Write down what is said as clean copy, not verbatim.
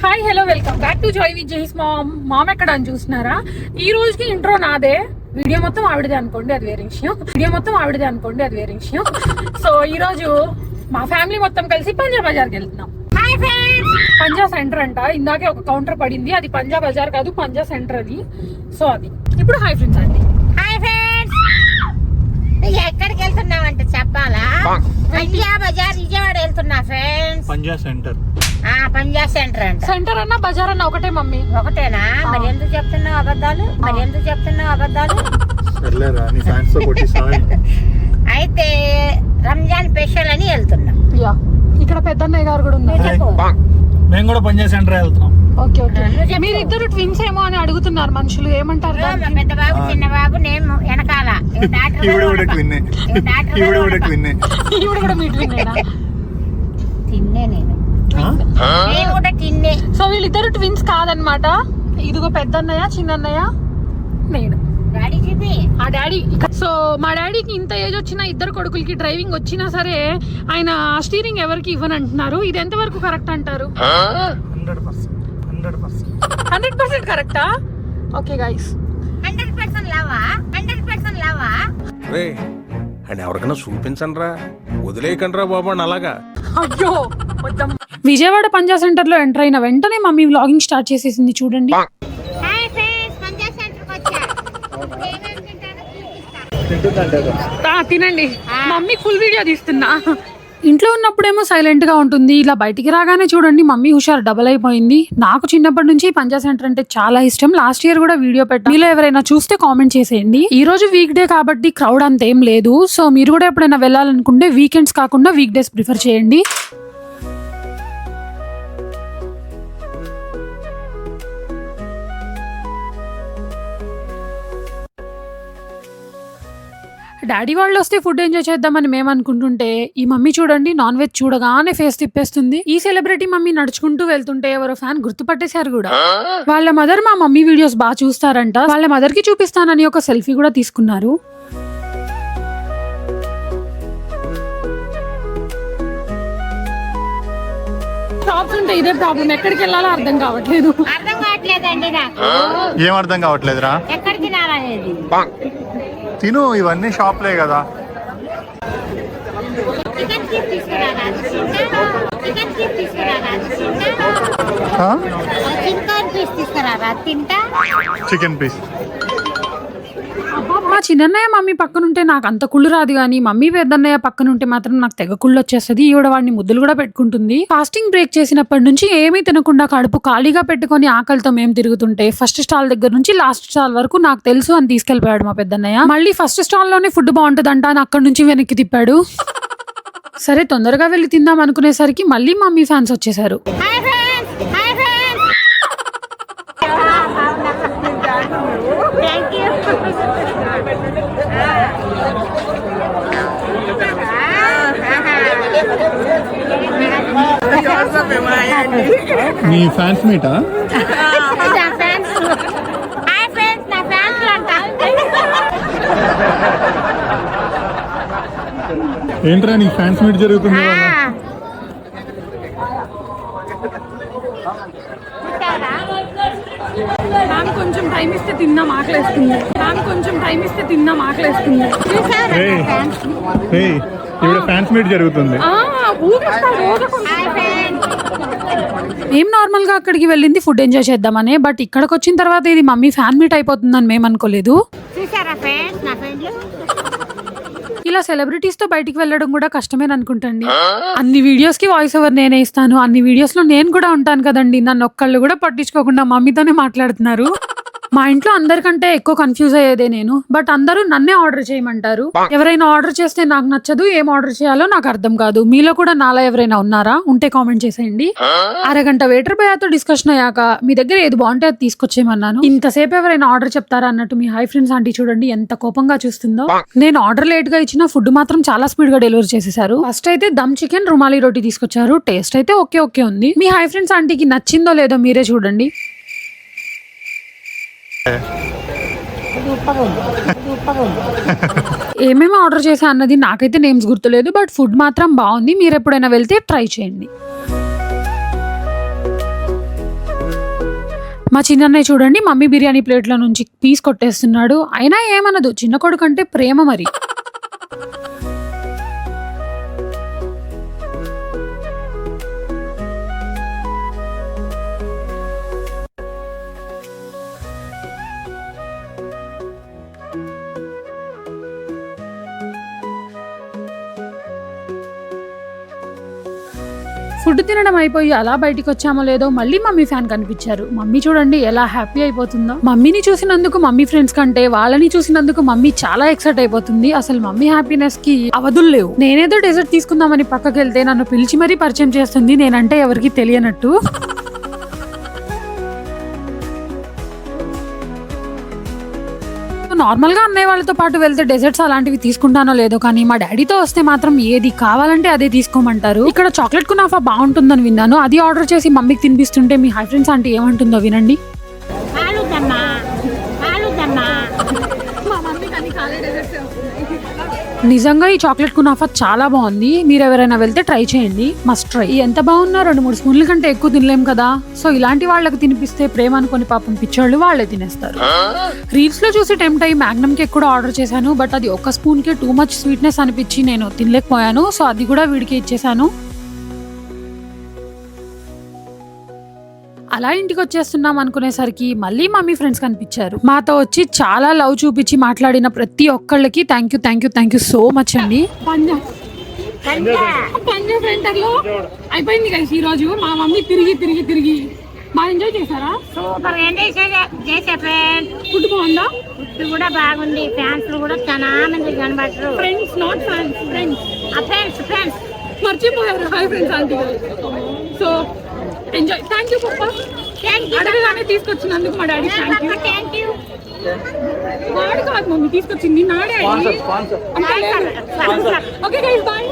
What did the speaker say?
Hi hello welcome back to joy with Jai's mom ఎక్కడ అని చూస్తున్నారా? ఈ రోజుకి ఇంట్రో నాదే, వీడియో మొత్తం ఆవిడదే అనుకోండి, అది వేరే విషయం. సో ఈ రోజు మా ఫ్యామిలీ మొత్తం కలిసి పంజా బజార్కి వెళ్తున్నాం. హాయ్ ఫ్రెండ్స్, పంజా సెంటర్ అంట. ఇందాకే ఒక కౌంటర్ పడింది, అది పంజా బజార్ కాదు, పంజా సెంటర్ అది. సో అది ఇప్పుడు హాయ్ ఫ్రెండ్స్ అండి. హాయ్ ఫ్రెండ్స్, ఎక్కడికి వెళ్తున్నామంటే చెప్పాలా? పంజా బజార్ విజయవాడ వెళ్తున్నా ఫ్రెండ్స్. పంజా సెంటర్ అంట. సెంటర్ అన్న బజార్ అన్న ఒకటే మమ్మీ. ఒకటేనా? మరి ఎందుకు చెప్తున్నావు అబద్ధాలు? సర్లేరా, నీ ఫ్యాన్స్ తో కొట్టిస్తావా? అయితే రంజాన్ స్పెషల్ అని వెళ్తున్నాం. యా, ఇక్కడ పెద్దన్నయ్య గారు కూడా ఉన్నారు. మేము కూడా పంజా సెంటర్ వెళ్తున్నాం. Okay okay. మీరిద్దరు ట్విన్స్ ఏమో అని అడుగుతున్నారు మనుషులు, ఏమంటారు? మా పెద్ద బాబు చిన్న బాబు, నేను వెనకాల. ఈవిడ కూడా ట్విన్నే. ఈవిడ కూడా మీ ట్విన్నేనా? తిన్నే నేను కూడా తిన్నే. సో వీళ్ళిద్దరు ట్విన్స్ కాదనమాట. ఇదిగో పెద్దన్నయ్య, చిన్నన్నయ్య, నేను. డాడీ చూపి. ఆ డాడీ. సో మా డాడీకి ఇంత ఏజ్ వచ్చినా, ఇద్దరు కొడుకులకి డ్రైవింగ్ వచ్చినా సరే ఆయన స్టీరింగ్ ఎవరికి ఇవ్వని అంటున్నారు. ఇది ఎంత వరకు కరెక్ట్ అంటారు? 100% కరెక్టా? Okay guys, 100% lava? Ray and ఎవరికైనా చూపించండి రా, వదిలేయకండి రా బాబు అని అలాగా. అయ్యో మొత్తం. విజయవాడ పంజా సెంటర్ లో ఎంటర్ అయిన వెంటనే మమ్మీ వ్లాగింగ్ స్టార్ట్ చేసేసింది చూడండి. హాయ్ ఫ్రెండ్స్, పంజా సెంటర్ కి వచ్చా. తినండి. మమ్మీ ఫుల్ వీడియో తీస్తున్నా. ఇంట్లో ఉన్నప్పుడేమో సైలెంట్ గా ఉంటుంది, ఇలా బయటికి రాగానే చూడండి మమ్మీ హుషారు డబల్ అయిపోయింది. నాకు చిన్నప్పటి నుంచి పంజా సెంటర్ అంటే చాలా ఇష్టం. లాస్ట్ ఇయర్ కూడా వీడియో పెట్టా, మీలో ఎవరైనా చూస్తే కామెంట్ చేసేయండి. ఈ రోజు వీక్ డే కాబట్టి క్రౌడ్ అంతేం లేదు. సో మీరు కూడా ఎప్పుడైనా వెళ్ళాలనుకుంటే వీకెండ్స్ కాకుండా వీక్ డేస్ ప్రిఫర్ చేయండి. డాడీ వాళ్ళు వస్తే ఫుడ్ ఎంజాయ్ చేద్దామని మేము అనుకుంటుంటే ఈ మమ్మీ చూడండి నాన్ వెజ్ చూడగానే ఫేస్ తిప్పేస్తుంది. ఈ సెలబ్రిటీ మమ్మీ నడుచుకుంటూ వెళ్తుంటే ఎవరో ఫ్యాన్ గుర్తుపట్టేశారు కూడా. వాళ్ళ మదర్ మా మమ్మీ వీడియోస్ బాగా చూస్తారంట. వాళ్ళ మదర్ కి చూపిస్తానని ఒక సెల్ఫీ కూడా తీసుకున్నారు. షాప్స్ ఉంటే ఇదే ప్రాబ్లం, ఎక్కడికి వెళ్ళాలో అర్థం కావట్లేదు. ఏం అర్థం కావట్లేదురా? ఎక్కడికి రాలేదు. తిను, ఇవన్నీ షాప్లే కదా. Chicken piece. మా చిన్నన్నయ్య మమ్మీ పక్కనుంటే నాకు అంత కుళ్ళు రాదు, కానీ మమ్మీ పెద్దన్నయ్య పక్కనుంటే మాత్రం నాకు తెగ కుళ్ళు వచ్చేస్తుంది. ఈవిడ వాడిని ముద్దులు కూడా పెట్టుకుంటుంది. ఫాస్టింగ్ బ్రేక్ చేసినప్పటి నుంచి ఏమీ తినకుండా కడుపు ఖాళీగా పెట్టుకుని ఆకలితో మేము తిరుగుతుంటే ఫస్ట్ స్టాల్ దగ్గర నుంచి లాస్ట్ స్టాల్ వరకు నాకు తెలుసు అని తీసుకెళ్లిపోయాడు మా పెద్దన్నయ్య. మళ్ళీ ఫస్ట్ స్టాల్ లోనే ఫుడ్ బాగుంటుందంట అని అక్కడి నుంచి వెనక్కి తిప్పాడు. సరే తొందరగా వెళ్ళి తిందాం అనుకునేసరికి మళ్ళీ మమ్మీ ఫ్యాన్స్ వచ్చేసారు. మీ ఫ్యాన్స్ మీటా? ఏంట్రా నీ ఫ్యాన్స్ మీట్ జరుగుతుంది? కొంచెం టైం ఇస్తే తిన్నాం, ఆకలేస్తుంది. ఫ్యాన్స్ మీట్ జరుగుతుంది. మేము నార్మల్ గా అక్కడికి వెళ్ళింది ఫుడ్ ఎంజాయ్ చేద్దామనే, బట్ ఇక్కడికి వచ్చిన తర్వాత ఇది మమ్మీ ఫ్యాన్ మీట్ అయిపోతుందని మేము అనుకోలేదు. ఇలా సెలబ్రిటీస్ తో బయటికి వెళ్ళడం కూడా కష్టమే అనుకుంటండి. అన్ని వీడియోస్ కి వాయిస్ ఓవర్ నేనే ఇస్తాను, అన్ని వీడియోస్ లో నేను కూడా ఉంటాను కదండి. నన్ను ఒక్కళ్ళు కూడా పట్టించుకోకుండా మమ్మీతోనే మాట్లాడుతున్నారు. మా ఇంట్లో అందరికంటే ఎక్కువ కన్ఫ్యూజ్ అయ్యేదే నేను, బట్ అందరూ నన్నే ఆర్డర్ చేయమంటారు. ఎవరైనా ఆర్డర్ చేస్తే నాకు నచ్చదు, ఏం ఆర్డర్ చేయాలో నాకు అర్థం కాదు. మీలో కూడా నాలా ఎవరైనా ఉన్నారా? ఉంటే కామెంట్ చేసేయండి. అరగంట వెయిటర్ భయ్యాతో డిస్కషన్ అయ్యాక మీ దగ్గర ఏది బాగుంటే అది తీసుకొచ్చేయమన్నాను. ఇంతసేపు ఎవరైనా ఆర్డర్ చెప్తారా అన్నట్టు మీ హై ఫ్రెండ్స్ ఆంటీ చూడండి ఎంత కోపంగా చూస్తుందో. నేను ఆర్డర్ లేట్ గా ఇచ్చిన ఫుడ్ మాత్రం చాలా స్పీడ్ గా డెలివరీ చేసేసారు. ఫస్ట్ అయితే దమ్ చికెన్ రుమాలి రోటీ తీసుకొచ్చారు. టేస్ట్ అయితే ఓకే ఉంది. మీ హై ఫ్రెండ్స్ ఆంటీకి నచ్చిందో లేదో మీరే చూడండి. ఏమేమి ఆర్డర్ చేశా అన్నది నాకైతే నేమ్స్ గుర్తులేదు, బట్ ఫుడ్ మాత్రం బాగుంది. మీరు ఎప్పుడైనా వెళ్తే ట్రై చేయండి. మా చిన్నన్నయ్య చూడండి మమ్మీ బిర్యానీ ప్లేట్ల నుంచి పీస్ కొట్టేస్తున్నాడు. అయినా ఏమనదు, చిన్న కొడుకు అంటే ప్రేమ మరి. ఫుడ్ తినడం అయిపోయి అలా బయటికి వచ్చామో లేదో మళ్ళీ మమ్మీ ఫ్యాన్ కనిపించారు. మమ్మీ చూడండి ఎలా హ్యాపీ అయిపోతుందో. మమ్మీని చూసినందుకు మమ్మీ ఫ్రెండ్స్ కంటే వాళ్ళని చూసినందుకు మమ్మీ చాలా ఎక్సైట్ అయిపోతుంది. అసలు మమ్మీ హ్యాపీనెస్ కి అవధులు లేవు. నేనేదో డెజర్ట్ తీసుకుందామని పక్కకి వెళ్తే నన్ను పిలిచి మరీ పరిచయం చేస్తుంది, నేనంటే ఎవరికి తెలియనట్టు. నార్మల్ గా అన్నయ్య వాళ్ళతో పాటు వెళ్తే డెజర్ట్స్ అలాంటివి తీసుకుంటానో లేదో, కానీ మా డాడీతో వస్తే మాత్రం ఏది కావాలంటే అదే తీసుకోమంటారు. ఇక్కడ చాక్లెట్ కునాఫా బాగుంటుందని విన్నాను, అది ఆర్డర్ చేసి మమ్మీకి తినిపిస్తుంటే మీ హై ఫ్రెండ్స్ ఆంటీ ఏమంటుందో వినండి. నిజంగా ఈ చాక్లెట్ కునాఫా చాలా బాగుంది. మీరు ఎవరైనా వెళ్తే ట్రై చేయండి, మస్ట్ ట్రై. ఎంత బాగున్నా 2-3 స్పూన్ల కంటే ఎక్కువ తినలేం కదా. సో ఇలాంటి వాళ్ళకి తినిపిస్తే ప్రేమ అనుకొని పాపం పిచ్చోళ్ళు వాళ్ళే తినేస్తారు. రీల్స్ లో చూసి టెంప్ట్ అయ్యి మ్యాగ్నమ్ కేక్ కూడా ఆర్డర్ చేశాను. బట్ అది ఒక స్పూన్ కే టూ మచ్ స్వీట్నెస్ అనిపించి నేను తినలేకపోయాను. సో అది కూడా వీడికి ఇచ్చేసాను. అలా ఇంటికి వచ్చేస్తున్నాం అనుకునేసరికి మళ్ళీ మమ్మీ ఫ్రెండ్స్ కనిపించారు. మాతో వచ్చి చాలా లవ్ చూపించి మాట్లాడిన ప్రతి ఒక్కళ్ళకి థ్యాంక్ యూ సో మచ్ అండి. పంజాబ్ సెంటర్ లో అయిపోయింది కదా ఈ రోజు. మా మమ్మీ తిరిగి బాగా ఎంజాయ్ చేశారా? సూపర్ ఎంజాయ్ చేసే ఫ్రెండ్. ఫుడ్ బాగుందా? ఫుడ్ కూడా బాగుంది. ఫ్యాన్స్ కూడా చాలా మంది కనబడరు. ఫ్రెండ్స్ నాట్ ఫ్యాన్స్, ఫ్రెండ్స్ మర్చిపోయారు hi friends aunty. So enjoy. Thank you papa, అడగగానే తీసుకొచ్చినందుకు మా డాడీ థ్యాంక్ యూ. వాడు కాదు మమ్మీ తీసుకొచ్చింది, నా డాడీ. Okay guys bye.